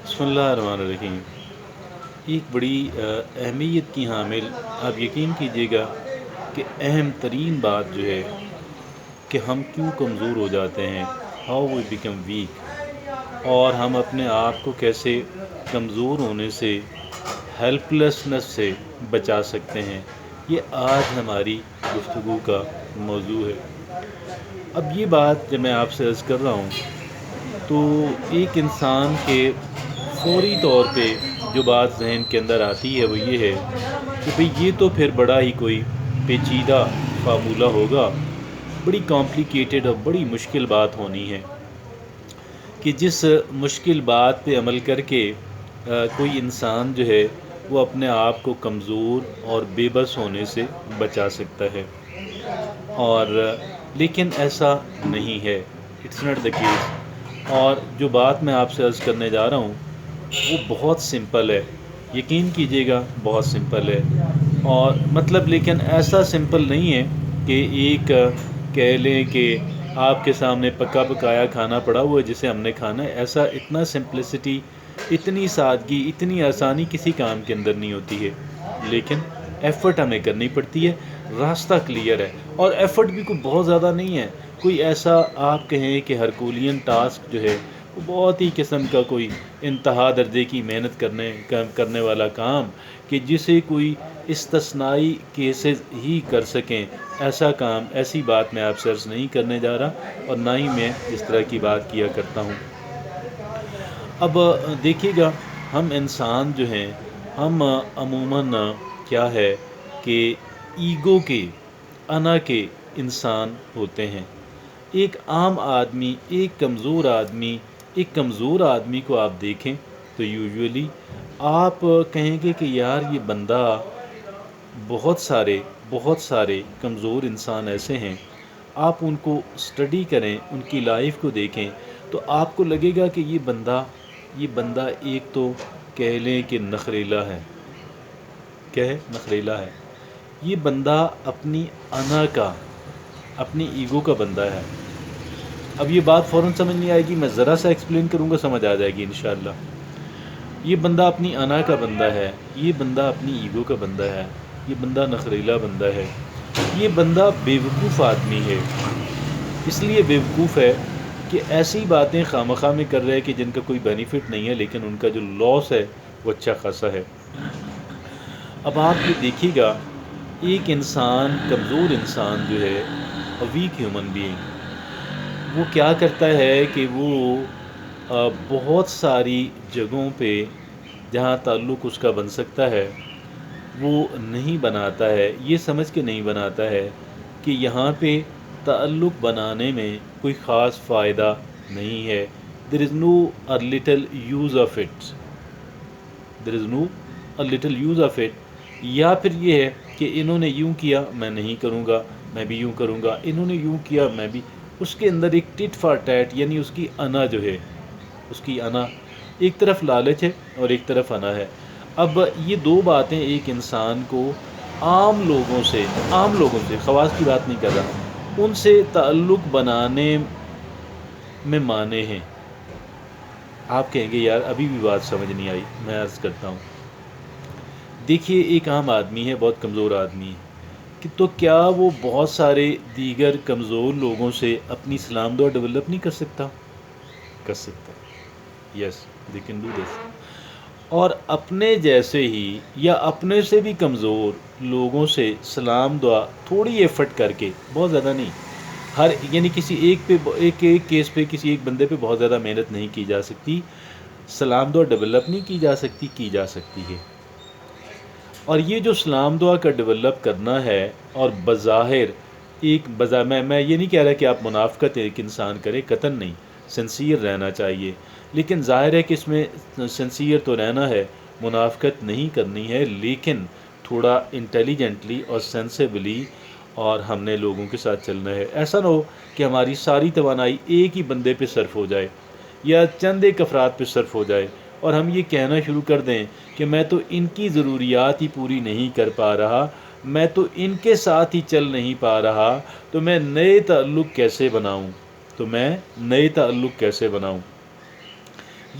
بسم اللہ الرحمن الرحیم۔ ایک بڑی اہمیت کی حامل، آپ یقین کیجیے گا کہ اہم ترین بات جو ہے کہ ہم کیوں کمزور ہو جاتے ہیں، ہاؤ وی بیکم ویک، اور ہم اپنے آپ کو کیسے کمزور ہونے سے، ہیلپ لیسنس سے بچا سکتے ہیں، یہ آج ہماری گفتگو کا موضوع ہے۔ اب یہ بات جب میں آپ سے عرض کر رہا ہوں تو ایک انسان کے فوری طور پہ جو بات ذہن کے اندر آتی ہے وہ یہ ہے کہ بھئی یہ تو پھر بڑا ہی کوئی پیچیدہ فارمولہ ہوگا، بڑی کمپلیکیٹڈ اور بڑی مشکل بات ہونی ہے کہ جس مشکل بات پہ عمل کر کے کوئی انسان جو ہے وہ اپنے آپ کو کمزور اور بے بس ہونے سے بچا سکتا ہے، اور لیکن ایسا نہیں ہے، اٹس ناٹ دا کیس۔ اور جو بات میں آپ سے عرض کرنے جا رہا ہوں وہ بہت سمپل ہے، یقین کیجیے گا بہت سمپل ہے، اور مطلب لیکن ایسا سمپل نہیں ہے کہ ایک کہہ لیں کہ آپ کے سامنے پکا پکایا کھانا پڑا ہوا ہے جسے ہم نے کھانا ہے، ایسا اتنا سمپلسٹی، اتنی سادگی، اتنی آسانی کسی کام کے اندر نہیں ہوتی ہے، لیکن ایفرٹ ہمیں کرنی پڑتی ہے، راستہ کلیئر ہے، اور ایفرٹ بھی کوئی بہت زیادہ نہیں ہے، کوئی ایسا آپ کہیں کہ ہرکولین ٹاسک جو ہے وہ بہت ہی قسم کا کوئی انتہا درجے کی محنت کرنے والا کام کہ جسے کوئی استثنائی کیسز ہی کر سکیں، ایسا کام، ایسی بات میں آپ سے عرض نہیں کرنے جا رہا، اور نہ ہی میں اس طرح کی بات کیا کرتا ہوں۔ اب دیکھیے گا، ہم انسان جو ہیں ہم عموماً کیا ہے کہ ایگو کے، انا کے انسان ہوتے ہیں۔ ایک عام آدمی، ایک کمزور آدمی کو آپ دیکھیں تو یوزولی آپ کہیں گے کہ یار یہ بندہ، بہت سارے کمزور انسان ایسے ہیں، آپ ان کو اسٹڈی کریں، ان کی لائف کو دیکھیں تو آپ کو لگے گا کہ یہ بندہ ایک تو کہہ لیں کہ نخریلا ہے، کیا ہے؟ نخریلا ہے۔ یہ بندہ اپنی انا کا، اپنی ایگو کا بندہ ہے۔ اب یہ بات فوراً سمجھ نہیں آئے گی، میں ذرا سا ایکسپلین کروں گا، سمجھ آ جائے گی انشاءاللہ۔ یہ بندہ اپنی انا کا بندہ ہے، یہ بندہ اپنی ایگو کا بندہ ہے، یہ بندہ نخریلا بندہ ہے، یہ بندہ بیوقوف آدمی ہے۔ اس لیے بیوقوف ہے کہ ایسی باتیں خواہ میں کر رہے کہ جن کا کوئی بینیفٹ نہیں ہے، لیکن ان کا جو لاس ہے وہ اچھا خاصا ہے۔ اب آپ یہ دیکھیے گا، ایک انسان، کمزور انسان جو ہے، ویک ہیومن بینگ، وہ کیا کرتا ہے کہ وہ بہت ساری جگہوں پہ جہاں تعلق اس کا بن سکتا ہے وہ نہیں بناتا ہے، یہ سمجھ کے نہیں بناتا ہے کہ یہاں پہ تعلق بنانے میں کوئی خاص فائدہ نہیں ہے۔ دیر از نو a little use of it، there is know a little use of it۔ یا پھر یہ ہے کہ انہوں نے یوں کیا میں نہیں کروں گا، میں بھی یوں کروں گا، انہوں نے یوں کیا میں بھی، اس کے اندر ایک ٹٹ فار ٹیٹ، یعنی اس کی انا جو ہے، اس کی انا، ایک طرف لالچ ہے اور ایک طرف انا ہے۔ اب یہ دو باتیں ایک انسان کو عام لوگوں سے، خواص کی بات نہیں کر رہا، ان سے تعلق بنانے میں مانے ہیں۔ آپ کہیں گے یار ابھی بھی بات سمجھ نہیں آئی، میں عرض کرتا ہوں۔ دیکھیے ایک عام آدمی ہے، بہت کمزور آدمی ہے، تو کیا وہ بہت سارے دیگر کمزور لوگوں سے اپنی سلام دعا ڈیولپ نہیں کر سکتا؟ کر سکتا، یس، دے کین ڈو دس۔ اور اپنے جیسے ہی یا اپنے سے بھی کمزور لوگوں سے سلام دعا تھوڑی ایفرٹ کر کے، بہت زیادہ نہیں، یعنی کسی ایک کیس پہ، کسی ایک بندے پہ بہت زیادہ محنت نہیں کی جا سکتی، سلام دعا ڈیولپ نہیں کی جا سکتی، کی جا سکتی ہے۔ اور یہ جو سلام دعا کا ڈیولپ کرنا ہے، اور بظاہر میں یہ نہیں کہہ رہا کہ آپ منافقت ایک انسان کرے، قطعاً نہیں، سنسیئر رہنا چاہیے، لیکن ظاہر ہے کہ اس میں سنسیئر تو رہنا ہے، منافقت نہیں کرنی ہے، لیکن تھوڑا انٹیلیجنٹلی اور سینسیبلی، اور ہم نے لوگوں کے ساتھ چلنا ہے۔ ایسا نہ ہو کہ ہماری ساری توانائی ایک ہی بندے پہ صرف ہو جائے، یا چند ایک افراد پہ صرف ہو جائے، اور ہم یہ کہنا شروع کر دیں کہ میں تو ان کی ضروریات ہی پوری نہیں کر پا رہا، میں تو ان کے ساتھ ہی چل نہیں پا رہا، تو میں نئے تعلق کیسے بناؤں؟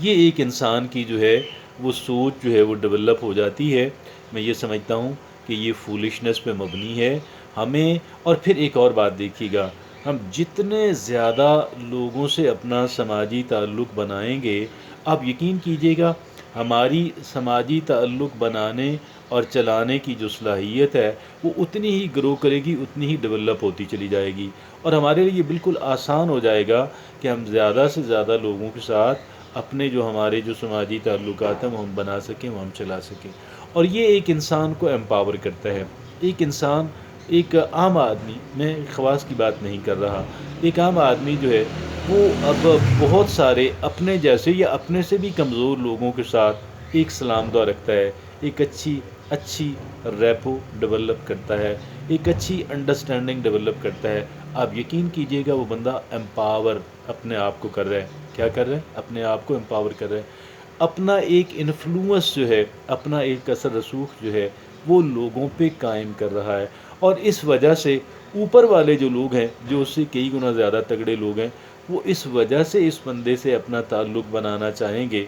یہ ایک انسان کی جو ہے وہ سوچ جو ہے وہ ڈیولپ ہو جاتی ہے۔ میں یہ سمجھتا ہوں کہ یہ فولشنس پہ مبنی ہے ہمیں۔ اور پھر ایک اور بات دیکھیے گا، ہم جتنے زیادہ لوگوں سے اپنا سماجی تعلق بنائیں گے، آپ یقین کیجئے گا ہماری سماجی تعلق بنانے اور چلانے کی جو صلاحیت ہے وہ اتنی ہی گرو کرے گی، اتنی ہی ڈیولپ ہوتی چلی جائے گی، اور ہمارے لیے بالکل آسان ہو جائے گا کہ ہم زیادہ سے زیادہ لوگوں کے ساتھ اپنے جو ہمارے جو سماجی تعلقات ہیں وہ ہم بنا سکیں، وہ ہم چلا سکیں۔ اور یہ ایک انسان کو امپاور کرتا ہے۔ ایک انسان، ایک عام آدمی، میں خواص کی بات نہیں کر رہا، ایک عام آدمی جو ہے وہ اب بہت سارے اپنے جیسے یا اپنے سے بھی کمزور لوگوں کے ساتھ ایک سلام دعا رکھتا ہے، ایک اچھی ریپو ڈیولپ کرتا ہے، ایک اچھی انڈرسٹینڈنگ ڈیولپ کرتا ہے۔ آپ یقین کیجئے گا وہ بندہ امپاور اپنے آپ کو کر رہا ہے۔ کیا کر رہا ہے؟ اپنے آپ کو امپاور کر رہا ہے۔ اپنا ایک انفلوئنس جو ہے، اپنا ایک اثر رسوخ جو ہے وہ لوگوں پہ قائم کر رہا ہے، اور اس وجہ سے اوپر والے جو لوگ ہیں، جو اس سے کئی گنا زیادہ تگڑے لوگ ہیں، وہ اس وجہ سے اس بندے سے اپنا تعلق بنانا چاہیں گے۔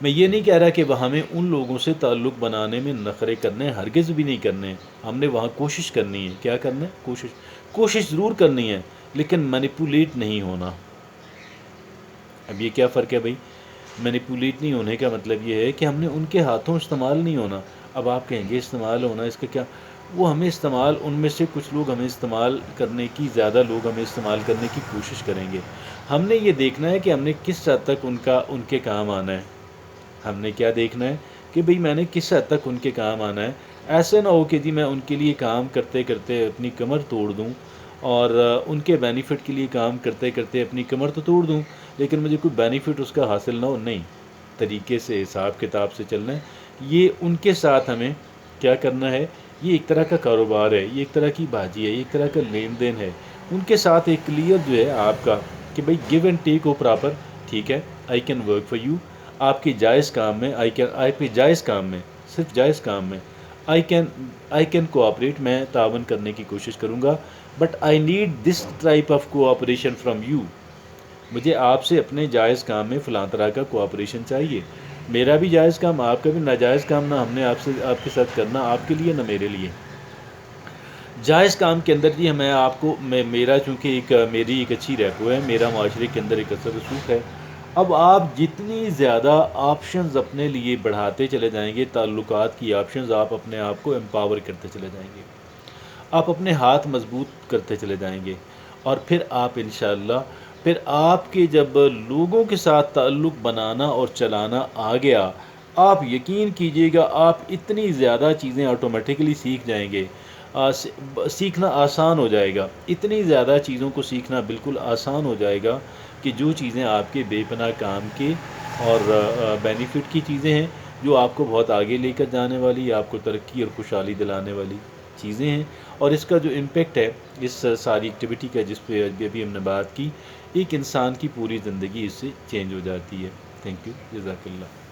میں یہ نہیں کہہ رہا کہ وہ ہمیں ان لوگوں سے تعلق بنانے میں نخرے کرنے ہیں، ہرگز بھی نہیں کرنے ہیں۔ ہم نے وہاں کوشش کرنی ہے۔ کیا کرنا ہے؟ کوشش ضرور کرنی ہے، لیکن مینیپولیٹ نہیں ہونا۔ اب یہ کیا فرق ہے بھائی؟ مینیپولیٹ نہیں ہونے کا مطلب یہ ہے کہ ہم نے ان کے ہاتھوں استعمال نہیں ہونا۔ اب آپ کہیں گے استعمال ہونا، اس کا کیا؟ وہ ہمیں استعمال، ان میں سے کچھ لوگ ہمیں استعمال کرنے کی، زیادہ لوگ ہمیں استعمال کرنے کی کوشش کریں گے۔ ہم نے یہ دیکھنا ہے کہ ہم نے کس حد تک ان کے کام آنا ہے۔ ہم نے کیا دیکھنا ہے کہ بھئی میں نے کس حد تک ان کے کام آنا ہے۔ ایسے نہ ہو کہ جی میں ان کے لیے کام کرتے کرتے اپنی کمر توڑ دوں، اور ان کے بینیفٹ کے لیے کام کرتے کرتے اپنی کمر تو توڑ دوں، لیکن مجھے کوئی بینیفٹ اس کا حاصل نہ ہو۔ نہیں، طریقے سے، حساب کتاب سے چلنا ہے۔ یہ ان کے ساتھ ہمیں کیا کرنا ہے؟ یہ ایک طرح کا کاروبار ہے، یہ ایک طرح کی باجی ہے، یہ ایک طرح کا لین دین ہے۔ ان کے ساتھ ایک کلیئر جو ہے آپ کا کہ بھئی give and take who proper, ٹھیک ہے، I can work for you, آپ کے جائز کام میں، آپ کے جائز کام میں، صرف جائز کام میں آئی کین کوآپریٹ، میں تعاون کرنے کی کوشش کروں گا، but I need this type of cooperation from you. مجھے آپ سے اپنے جائز کام میں فلاں طرح کا کوآپریشن چاہیے۔ میرا بھی جائز کام، آپ کا بھی ناجائز کام نہ ہم نے آپ کے ساتھ کرنا، آپ کے لیے نہ میرے لیے۔ جائز کام کے اندر جی میں آپ کو، میرا چونکہ میری ایک اچھی ریپو ہے، میرا معاشرے کے اندر ایک اثر رسوخ ہے۔ اب آپ جتنی زیادہ آپشنز اپنے لیے بڑھاتے چلے جائیں گے، تعلقات کی آپشنز، آپ اپنے آپ کو امپاور کرتے چلے جائیں گے، آپ اپنے ہاتھ مضبوط کرتے چلے جائیں گے، اور پھر آپ انشاءاللہ، پھر آپ کے جب لوگوں کے ساتھ تعلق بنانا اور چلانا آ گیا، آپ یقین کیجئے گا آپ اتنی زیادہ چیزیں آٹومیٹکلی سیکھ جائیں گے، سیکھنا آسان ہو جائے گا، اتنی زیادہ چیزوں کو سیکھنا بالکل آسان ہو جائے گا کہ جو چیزیں آپ کے بے پناہ کام کے اور بینیفٹ کی چیزیں ہیں، جو آپ کو بہت آگے لے کر جانے والی، آپ کو ترقی اور خوشحالی دلانے والی چیزیں ہیں، اور اس کا جو امپیکٹ ہے اس ساری ایکٹیویٹی کا، جس پہ ابھی ہم نے بات کی، ایک انسان کی پوری زندگی اس سے چینج ہو جاتی ہے۔ تھینک یو، جزاک اللہ۔